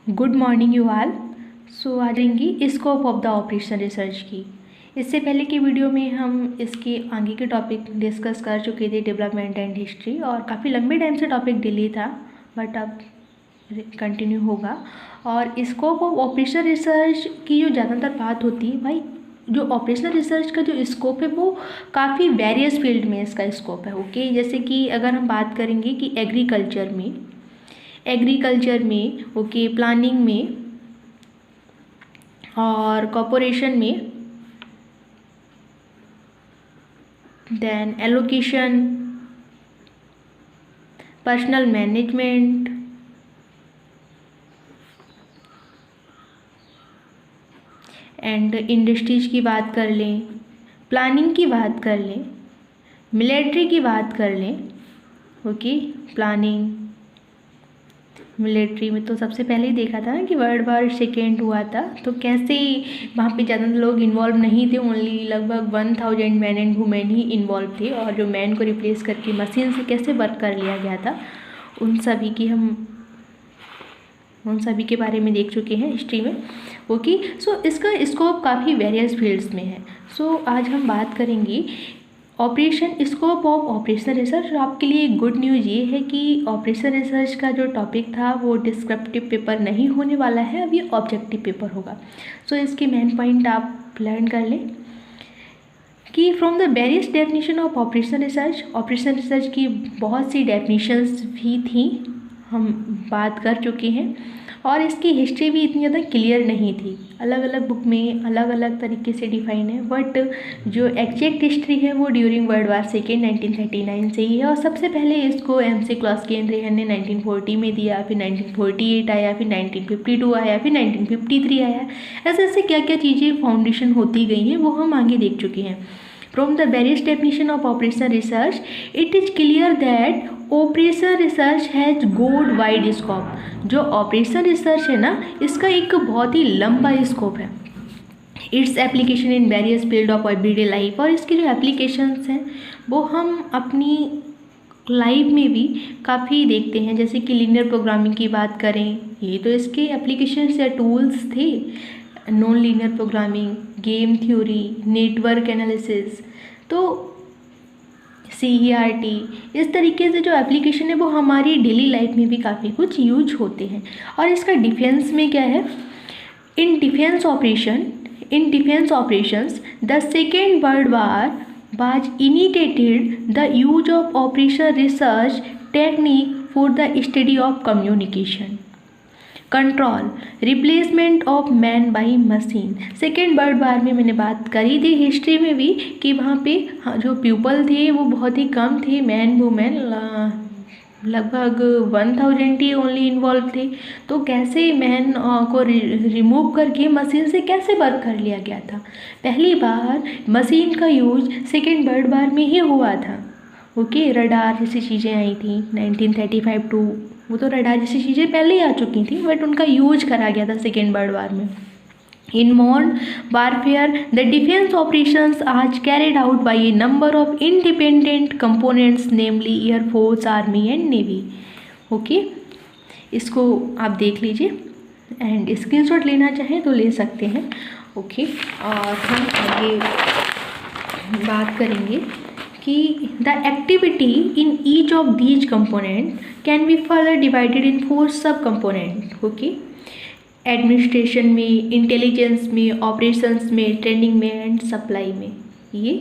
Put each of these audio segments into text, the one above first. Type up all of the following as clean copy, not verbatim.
Good morning you all. So आज लेंगे scope of the operation research की। इससे पहले की वीडियो में हम इसके आगे के टॉपिक डिस्कस कर चुके थे, डेवलपमेंट एंड हिस्ट्री, और काफ़ी लंबे टाइम से टॉपिक डिले था बट अब कंटिन्यू होगा। और स्कोप ऑफ ऑपरेशन रिसर्च की जो ज़्यादातर बात होती है भाई, जो ऑपरेशनल रिसर्च का जो स्कोप है वो काफ़ी वेरियस फील्ड में इसका स्कोप है। ओके, जैसे कि अगर हम बात करेंगे कि एग्रीकल्चर में ओके, प्लानिंग में और कॉर्पोरेशन में, then allocation, personal management, and industries की बात कर लें, प्लानिंग की बात कर लें, मिलिट्री की बात कर लें। ओके, प्लानिंग मिलिट्री में तो सबसे पहले ही देखा था ना कि वर्ल्ड वार सेकेंड हुआ था, तो कैसे वहाँ पे ज़्यादा लोग इन्वॉल्व नहीं थे, ओनली लगभग 1000 man and women he involve थे, और जो मैन को रिप्लेस करके मशीन से कैसे वर्क कर लिया गया था उन सभी के बारे में देख चुके हैं हिस्ट्री में। ओके, सो इसका स्कोप काफ़ी वेरियस फील्ड्स में है। सो आज हम बात करेंगे operation scope of operational research. आपके लिए गुड न्यूज़ ये है कि ऑपरेशनल रिसर्च का जो टॉपिक था वो डिस्क्रिप्टिव पेपर नहीं होने वाला है, अब ये ऑब्जेक्टिव पेपर होगा। सो इसके मेन पॉइंट आप लर्न कर लें कि from the various definition of operational research की बहुत सी डेफिनेशंस भी थी, हम बात कर चुके हैं, और इसकी हिस्ट्री भी इतनी ज़्यादा क्लियर नहीं थी। अलग अलग बुक में अलग अलग तरीके से डिफाइन है, बट जो एग्जैक्ट हिस्ट्री है वो ड्यूरिंग वर्ल्ड वार सेकेंड 1939 से ही है। और सबसे पहले इसको MC क्लॉस्केन रेहन ने 1940 में दिया, फिर 1948 आया, फिर 1952 आया, फिर 1953 आया। ऐसे ऐसे क्या क्या चीज़ें फाउंडेशन होती गई हैं वो हम आगे देख चुके हैं। From the various definition of operational research, it is clear that operational research has broad wide scope. जो ऑपरेशनल रिसर्च है ना, इसका एक बहुत ही लंबा स्कोप है। Its application in various field of everyday life, और इसकी जो एप्लीकेशंस हैं वो हम अपनी लाइफ में भी काफ़ी देखते हैं। जैसे कि लीनियर प्रोग्रामिंग की बात करें, ये तो इसके एप्लीकेशंस या टूल्स थे। Non linear programming, game theory, network analysis, तो CERT, इस तरीके से जो एप्लीकेशन है वो हमारी डेली लाइफ में भी काफ़ी कुछ यूज होते हैं। और इसका डिफेंस में क्या है, in defence operations the second world war was initiated the use of operational research technique for the study of communication, control, replacement of man by machine. Second world war में मैंने बात करी थी हिस्ट्री में भी कि वहाँ पे जो पीपल थे वो बहुत ही कम थे, मैन वुमेन लगभग 1000 ही ओनली इन्वॉल्व थे। तो कैसे मैन को रिमूव करके मशीन से कैसे वर्क कर लिया गया था। पहली बार मशीन का यूज सेकेंड वर्ल्ड वार में ही हुआ था। ओके, रडार जैसी चीज़ें आई थी 1935 टू, वो तो रडार जैसी चीज़ें पहले ही आ चुकी थी बट उनका यूज करा गया था सेकेंड वर्ल्ड वार में। In modern warfare the defence operations आज carried out by a number of independent components, namely air force, army and navy. Okay, इसको आप देख लीजिए एंड स्क्रीनशॉट लेना चाहें तो ले सकते हैं। ओके, और हम आगे बात करेंगे कि the activity in each of these component can be further divided in 4 सब कंपोनेंट। ओके, एडमिनिस्ट्रेशन में, इंटेलिजेंस में, ऑपरेशंस में, ट्रेनिंग में एंड सप्लाई में। ये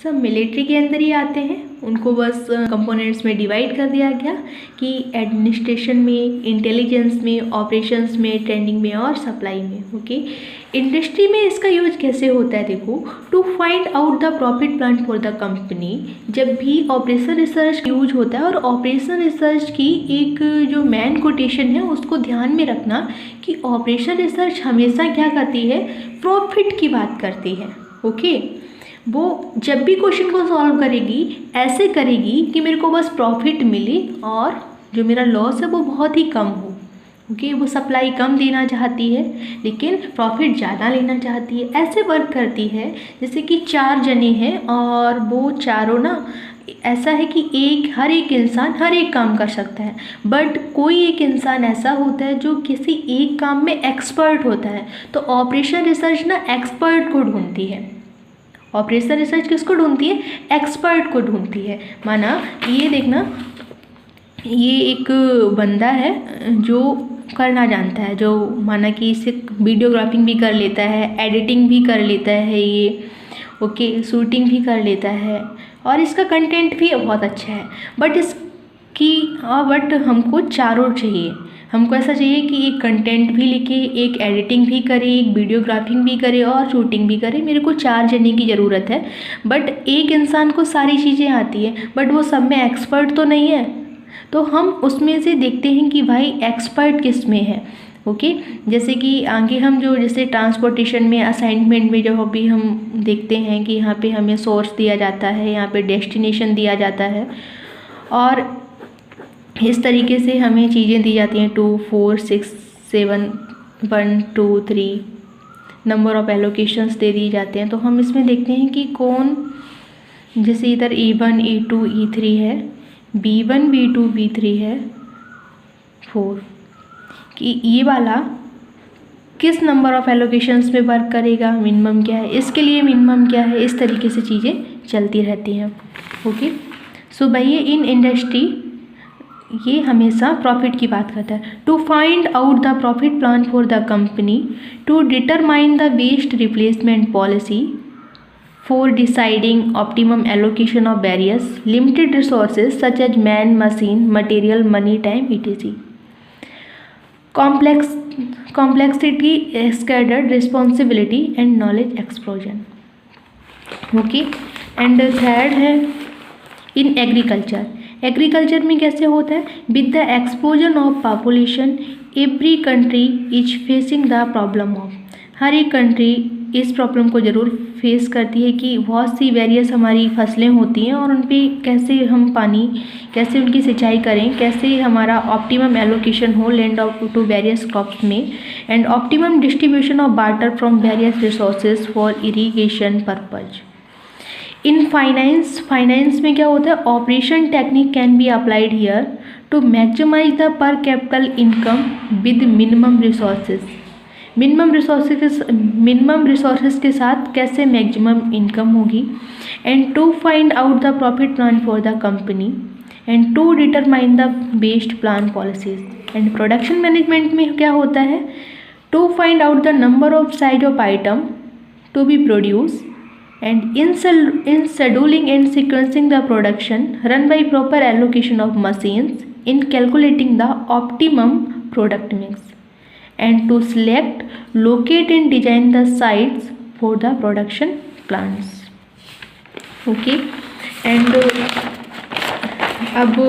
सब मिलिट्री के अंदर ही आते हैं, उनको बस कंपोनेंट्स में डिवाइड कर दिया गया कि एडमिनिस्ट्रेशन में, इंटेलिजेंस में, ऑपरेशंस में, ट्रेनिंग में और सप्लाई में। ओके, इंडस्ट्री में इसका यूज कैसे होता है, देखो, to find out the profit plan for the company. जब भी ऑपरेशनल रिसर्च यूज होता है, और ऑपरेशनल रिसर्च की एक जो मेन कोटेशन है उसको ध्यान में रखना कि ऑपरेशनल रिसर्च हमेशा क्या करती है, प्रॉफिट की बात करती है। ओके, वो जब भी क्वेश्चन को सॉल्व करेगी ऐसे करेगी कि मेरे को बस प्रॉफिट मिले और जो मेरा लॉस है वो बहुत ही कम हो। ओके, वो सप्लाई कम देना चाहती है लेकिन प्रॉफिट ज़्यादा लेना चाहती है। ऐसे वर्क करती है जैसे कि 4 जने हैं और वो चारों ना ऐसा है कि हर एक इंसान हर एक काम कर सकता है, बट कोई एक इंसान ऐसा होता है जो किसी एक काम में एक्सपर्ट होता है। तो ऑपरेशन रिसर्च ना एक्सपर्ट को ढूंढती है। ऑपरेशन रिसर्च किसको ढूंढती है? एक्सपर्ट को ढूंढती है। माना ये देखना, ये एक बंदा है जो करना जानता है, जो माना कि इसे वीडियोग्राफिंग भी कर लेता है, एडिटिंग भी कर लेता है ये, ओके, शूटिंग भी कर लेता है और इसका कंटेंट भी बहुत अच्छा है। बट हमको चारों चाहिए। हमको ऐसा चाहिए कि एक कंटेंट भी लिखे, एक एडिटिंग भी करे, एक वीडियोग्राफिंग भी करे और शूटिंग भी करे। मेरे को 4 जने की ज़रूरत है। बट एक इंसान को सारी चीज़ें आती है, बट वो सब में एक्सपर्ट तो नहीं है। तो हम उसमें से देखते हैं कि भाई एक्सपर्ट किस में है, ओके। जैसे कि आगे हम जैसे ट्रांसपोर्टेशन में, असाइनमेंट में जो भी हम देखते हैं कि यहाँ पे हमें सोर्स दिया जाता है, यहाँ पे डेस्टिनेशन दिया जाता है और इस तरीके से हमें चीज़ें दी जाती हैं 2, 4, 6, 7, 1, 2, 3 नंबर ऑफ एलोकेशंस दे दिए जाते हैं। तो हम इसमें देखते हैं कि कौन, जैसे इधर E1, E2, E3 है, B1, B2, B3 है, 4, कि ये वाला किस नंबर ऑफ एलोकेशंस में वर्क करेगा, मिनिमम क्या है, इसके लिए मिनिमम क्या है। इस तरीके से चीज़ें चलती रहती हैं, ओके। सो भैया इन इंडस्ट्री ये हमेशा प्रॉफिट की बात करता है। To find out the profit plan for the company, to determine the waste replacement policy, for deciding optimum allocation of various limited resources such as man, machine, material, money, time, etc. Complexity, scattered responsibility and knowledge explosion. Okay, and third है in agriculture. Agriculture में कैसे होता है? With the exposure of population every country is facing the problem of, हर एक country इस problem को ज़रूर फेस करती है कि बहुत सी वेरियस हमारी फसलें होती हैं और उन पर कैसे हम पानी, कैसे उनकी सिंचाई करें, कैसे हमारा ऑप्टिमम एलोकेशन हो land of to various crops में, and optimum distribution of water from various resources for irrigation purpose. In finance में क्या होता है? Operation technique can be applied here to maximise the per capital income with minimum resources. Minimum resources के साथ कैसे maximum income होगी, and to find out the profit plan for the company, and to determine the best plan policies. And production management में क्या होता है? To find out the number of size of item to be produce, and in scheduling and sequencing the production, run by proper allocation of machines, in calculating the optimum product mix, and to select, locate and design the sites for the production plants. Okay, and अब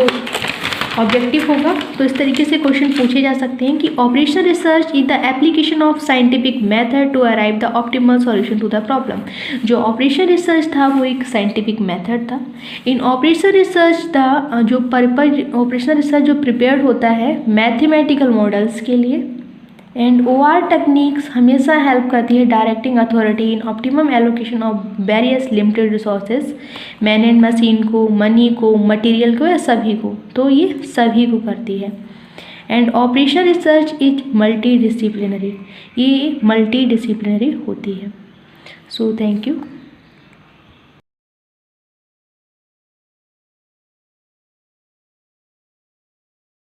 objective होगा तो इस तरीके से question पूछे जा सकते हैं कि operational research is the application of scientific method to arrive the optimal solution to the problem. जो ऑपरेशनल रिसर्च था वो एक साइंटिफिक मेथड था। इन ऑपरेशनल रिसर्च जो ऑपरेशनल रिसर्च जो प्रिपेयर्ड होता है मैथमेटिकल मॉडल्स के लिए, एंड OR टेक्निक्स हमेशा हेल्प करती है directing authority in optimum allocation of various limited resources, man and machine को, मनी को, मटेरियल को या सभी को, तो ये सभी को करती है। And operation research is multi disciplinary, ये मल्टी डिसिप्लिनरी होती है। So thank you.